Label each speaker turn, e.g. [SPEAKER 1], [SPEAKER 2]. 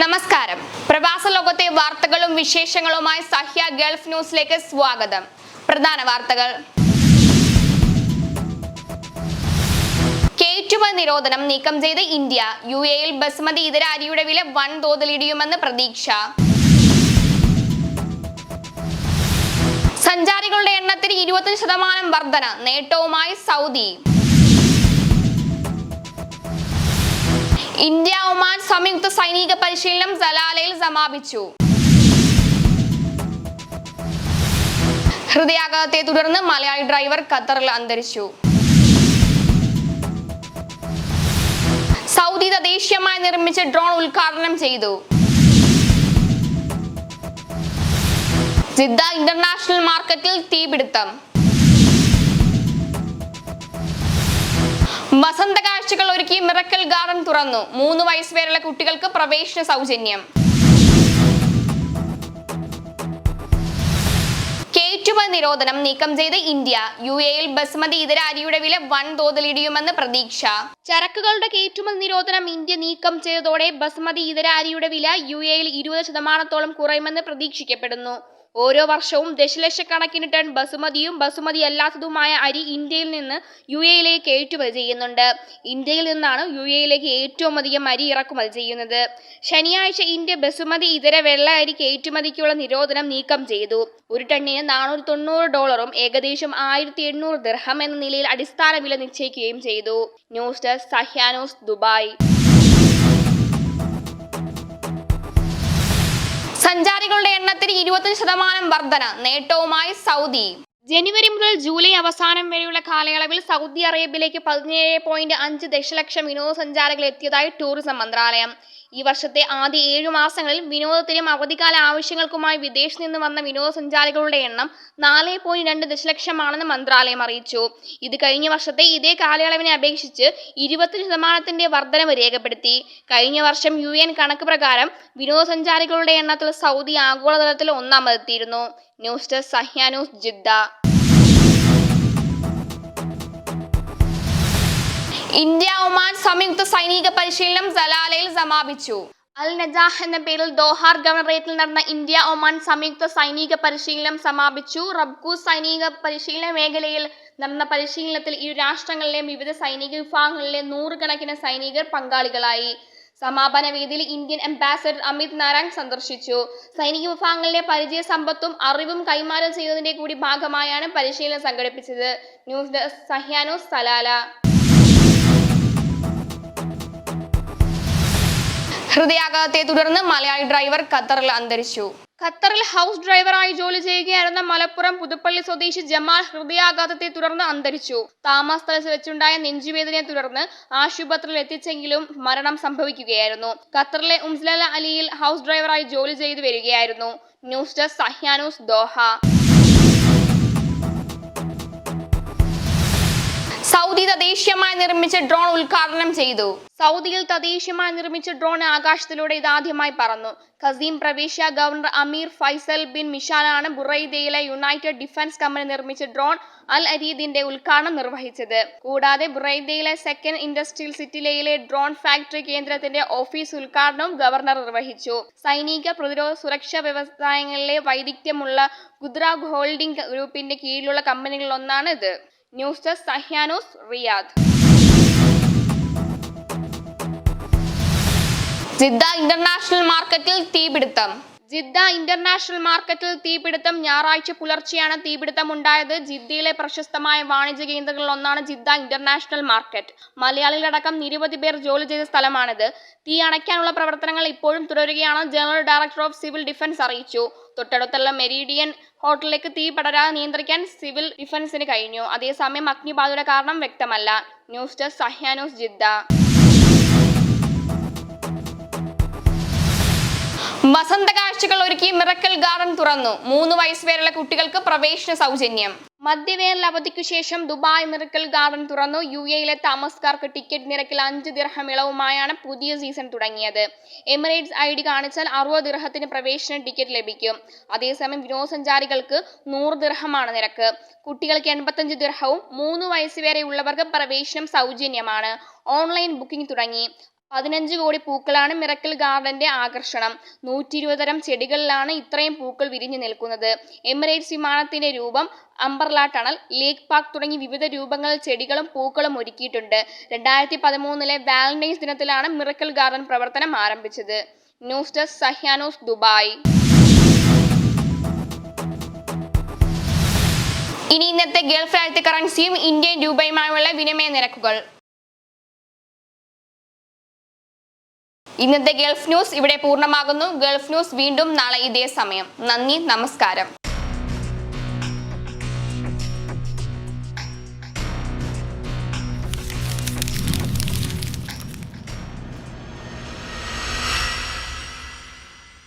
[SPEAKER 1] നമസ്കാരം. പ്രവാസ ലോകത്തെ വാർത്തകളും വിശേഷങ്ങളുമായി സഹ്യ ഗൾഫ് ന്യൂസിലേക്ക് സ്വാഗതം. പ്രധാന വാർത്തകൾ. കയറ്റുമതി നിരോധനം നീക്കം ചെയ്ത് ഇന്ത്യ. UAE-യിൽ ബസ്മതി ഇതര അരിയുടെ വില വൻതോതിൽ ഇടിയുമെന്ന് പ്രതീക്ഷ. സഞ്ചാരികളുടെ എണ്ണത്തിൽ 25% വർധന. നേട്ടവുമായി സൗദി. ഇന്ത്യ ഒമാൻ സംയുക്ത സൈനിക പരിശീലനം സലാലയിൽ സമാപിച്ചു. ഹൃദയാഘാതത്തെ തുടർന്ന് മലയാളി ഡ്രൈവർ ഖത്തറിൽ അന്തരിച്ചു. സൗദി തദ്ദേശീയമായി നിർമ്മിച്ച ഡ്രോൺ ഉദ്ഘാടനം ചെയ്തു. ജിദ്ദ ഇന്റർനാഷണൽ മാർക്കറ്റിൽ തീപിടുത്തം. വസന്ത കാഴ്ചകൾ ഒരുക്കി മിറക്കൽ ഗാർഡൻ തുറന്നു. 3 വയസ്സ് വരെയുള്ള കുട്ടികൾക്ക് പ്രവേശന സൗജന്യം. കയറ്റുമതി നിരോധനം നീക്കം ചെയ്ത് ഇന്ത്യ. UAE-യിൽ ബസ്മതി ഇതര അരിയുടെ വില വൻതോതിൽ ഇടിയുമെന്ന് പ്രതീക്ഷ. ചരക്കുകളുടെ കയറ്റുമതി നിരോധനം ഇന്ത്യ നീക്കം ചെയ്തതോടെ ബസ്മതി ഇതര അരിയുടെ വില UAE-യിൽ 20% കുറയുമെന്ന് പ്രതീക്ഷിക്കപ്പെടുന്നു. ഓരോ വർഷവും ദശലക്ഷക്കണക്കിന് ടൺ ബസുമതിയും ബസുമതി അല്ലാത്തതുമായ അരി ഇന്ത്യയിൽ നിന്ന് UAE-യിലേക്ക് കയറ്റുമതി ചെയ്യുന്നുണ്ട്. ഇന്ത്യയിൽ നിന്നാണ് UAE-യിലേക്ക് ഏറ്റവും അധികം അരി ഇറക്കുമതി ചെയ്യുന്നത്. ശനിയാഴ്ച ഇന്ത്യ ബസുമതി ഇതര വെള്ള അരി കയറ്റുമതിക്കുള്ള നിരോധനം നീക്കം ചെയ്തു. ഒരു ടണ്ണിന് $490, ഏകദേശം 1800 ദിർഹം എന്ന നിലയിൽ അടിസ്ഥാന വില നിശ്ചയിക്കുകയും ചെയ്തു. News desk Sahya news, Dubai. സഞ്ചാരികളുടെ എണ്ണത്തിൽ 25% വർധന. നേട്ടവുമായി സൗദി. ജനുവരി മുതൽ ജൂലൈ അവസാനം വരെയുള്ള കാലയളവിൽ സൗദി അറേബ്യയിലേക്ക് 17.5 ദശലക്ഷം വിനോദസഞ്ചാരികൾ എത്തിയതായി ടൂറിസം മന്ത്രാലയം. ഈ വർഷത്തെ ആദ്യ 7 മാസങ്ങളിൽ വിനോദത്തിനും അവധിക്കാല ആവശ്യങ്ങൾക്കുമായി വിദേശത്ത് നിന്ന് വന്ന വിനോദസഞ്ചാരികളുടെ എണ്ണം 4.2 ദശലക്ഷമാണെന്ന് മന്ത്രാലയം അറിയിച്ചു. ഇത് കഴിഞ്ഞ വർഷത്തെ ഇതേ കാലയളവിനെ അപേക്ഷിച്ച് 20% വർധനവ് രേഖപ്പെടുത്തി. കഴിഞ്ഞ വർഷം UN കണക്ക് പ്രകാരം വിനോദസഞ്ചാരികളുടെ എണ്ണത്തിൽ സൗദി ആഗോളതലത്തിൽ ഒന്നാമതെത്തിയിരുന്നു. News desk Sahya news, Jeddah. India Oman സംയുക്ത സൈനിക പരിശീലനം സലാലയിൽ സമാപിച്ചു. അൽ നജാഹ് എന്ന പേരിൽ ദോഹാർ ഗവർണറേറ്റിൽ നടന്ന ഇന്ത്യ ഒമാൻ സംയുക്ത സൈനിക പരിശീലനം സമാപിച്ചു. റബ്കൂസ് സൈനിക പരിശീലന മേഖലയിൽ നടന്ന പരിശീലനത്തിൽ ഇരു രാഷ്ട്രങ്ങളിലെയും വിവിധ സൈനിക വിഭാഗങ്ങളിലെ 100 കണക്കിന് സൈനികർ പങ്കാളികളായി. സമാപന വേദിയിൽ ഇന്ത്യൻ അംബാസഡർ അമിത് നാരാങ് സന്ദർശിച്ചു. സൈനിക വിഭാഗങ്ങളിലെ പരിചയ സമ്പത്തും അറിവും കൈമാറ്റം ചെയ്തതിന്റെ കൂടി ഭാഗമായാണ് പരിശീലനം സംഘടിപ്പിച്ചത്. News desk Sahya news, Salalah. ഹൃദയാഘാതത്തെ തുടർന്ന് മലയാളി ഡ്രൈവർ ഖത്തറിൽ അന്തരിച്ചു. ഖത്തറിൽ ഹൗസ് ഡ്രൈവറായി ജോലി ചെയ്യുകയായിരുന്ന മലപ്പുറം പുതുപ്പള്ളി സ്വദേശി ജമാൽ ഹൃദയാഘാതത്തെ തുടർന്ന് അന്തരിച്ചു. താമസ സ്ഥലത്ത് വെച്ചുണ്ടായ നെഞ്ചുവേദനയെ തുടർന്ന് ആശുപത്രിയിൽ എത്തിച്ചെങ്കിലും മരണം സംഭവിക്കുകയായിരുന്നു. ഖത്തറിലെ ഉംസ്ലല അലിയിൽ ഹൗസ് ഡ്രൈവറായി ജോലി ചെയ്തു വരികയായിരുന്നു. News desk Sahya news, Doha. Saudi തദ്ദേശീയമായി നിർമ്മിച്ച ഡ്രോൺ ഉദ്ഘാടനം ചെയ്തു. സൗദിയിൽ തദ്ദേശീയമായി നിർമ്മിച്ച ഡ്രോൺ ആകാശത്തിലൂടെ ഇതാദ്യമായി പറന്നു. ഖസീം പ്രവിശ്യ ഗവർണർ അമീർ ഫൈസൽ ബിൻ മിഷാലാണ് ബുറൈദയിലെ യുണൈറ്റഡ് ഡിഫൻസ് കമ്പനി നിർമ്മിച്ച ഡ്രോൺ അൽ അരീദിന്റെ ഉദ്ഘാടനം നിർവഹിച്ചത്. കൂടാതെ ബുറൈദയിലെ സെക്കൻഡ് ഇൻഡസ്ട്രിയൽ സിറ്റിയിലെ ഡ്രോൺ ഫാക്ടറി കേന്ദ്രത്തിന്റെ ഓഫീസ് ഉദ്ഘാടനവും ഗവർണർ നിർവഹിച്ചു. സൈനിക, പ്രതിരോധ, സുരക്ഷാ വ്യവസായങ്ങളിലെ വൈദഗ്ധ്യമുള്ള ഗുദ്രാഗ് ഹോൾഡിംഗ് ഗ്രൂപ്പിന്റെ കീഴിലുള്ള കമ്പനികളിലൊന്നാണ് ഇത്. News desk Sahya news, Riyadh. Jeddah international മാർക്കറ്റിൽ തീപിടുത്തം. ജിദ്ദ ഇന്റർനാഷണൽ മാർക്കറ്റിൽ തീപിടുത്തം. ഞായറാഴ്ച പുലർച്ചെയാണ് തീപിടുത്തം ഉണ്ടായത്. ജിദ്ദയിലെ പ്രശസ്തമായ വാണിജ്യ കേന്ദ്രങ്ങളിൽ ഒന്നാണ് ജിദ്ദ ഇന്റർനാഷണൽ മാർക്കറ്റ്. മലയാളികളടക്കം നിരവധി പേർ ജോലി ചെയ്ത സ്ഥലമാണിത്. തീ അണയ്ക്കാനുള്ള പ്രവർത്തനങ്ങൾ ഇപ്പോഴും തുടരുകയാണെന്ന് general director of civil defence അറിയിച്ചു. തൊട്ടടുത്തുള്ള മെരീഡിയൻ ഹോട്ടലിലേക്ക് തീ പടരാതെ നിയന്ത്രിക്കാൻ സിവിൽ ഡിഫൻസിന് കഴിഞ്ഞു. അതേസമയം അഗ്നിബാധയുടെ കാരണം വ്യക്തമല്ല. News desk Sahya news, Jeddah. വസന്ത കാഴ്ചകൾ ഒരുക്കി മിറക്കൽ ഗാർഡൻ തുറന്നു. 3 വയസ്സ് വരെയുള്ള കുട്ടികൾക്ക് പ്രവേശന സൗജന്യം. മധ്യവേനൽ അവധിക്കു ശേഷം ദുബായ് മിറക്കൽ ഗാർഡൻ തുറന്നു. UAE-യിലെ താമസക്കാർക്ക് ടിക്കറ്റ് നിരക്കിൽ 5 ദിർഹം ഇളവുമായാണ് പുതിയ സീസൺ തുടങ്ങിയത്. എമിറേറ്റ്സ് ID കാണിച്ചാൽ 60 ദിർഹത്തിന് പ്രവേശന ടിക്കറ്റ് ലഭിക്കും. അതേസമയം വിനോദസഞ്ചാരികൾക്ക് 100 ദിർഹമാണ് നിരക്ക്. കുട്ടികൾക്ക് 85 ദിർഹവും 3 വയസ്സ് വരെ ഉള്ളവർക്ക് പ്രവേശനം സൗജന്യമാണ്. ഓൺലൈൻ ബുക്കിംഗ് തുടങ്ങി. 15 കോടി പൂക്കളാണ് മിറക്കിൾ ഗാർഡന്റെ ആകർഷണം. 120 തരം ചെടികളിലാണ് ഇത്രയും പൂക്കൾ വിരിഞ്ഞു നിൽക്കുന്നത്. എമിറേറ്റ്സ് വിമാനത്തിന്റെ രൂപം, അംബർല ടണൽ, ലേക്ക് പാർക്ക് തുടങ്ങി വിവിധ രൂപങ്ങളിൽ ചെടികളും പൂക്കളും ഒരുക്കിയിട്ടുണ്ട്. 2013 വാലന്റൈൻസ് ദിനത്തിലാണ് മിറക്കിൾ ഗാർഡൻ പ്രവർത്തനം ആരംഭിച്ചത്. News desk Sahya news, Dubai. ഇനി ഇന്നത്തെ ഗൾഫ് രാജ്യത്തെ കറൻസിയും ഇന്ത്യൻ രൂപയുമായുള്ള വിനിമയ നിരക്കുകൾ. ഇന്നത്തെ ഗൾഫ് ന്യൂസ് ഇവിടെ പൂർണ്ണമാകുന്നു. ഗൾഫ് ന്യൂസ് വീണ്ടും നാളെ ഇതേ സമയം. നന്ദി, നമസ്കാരം.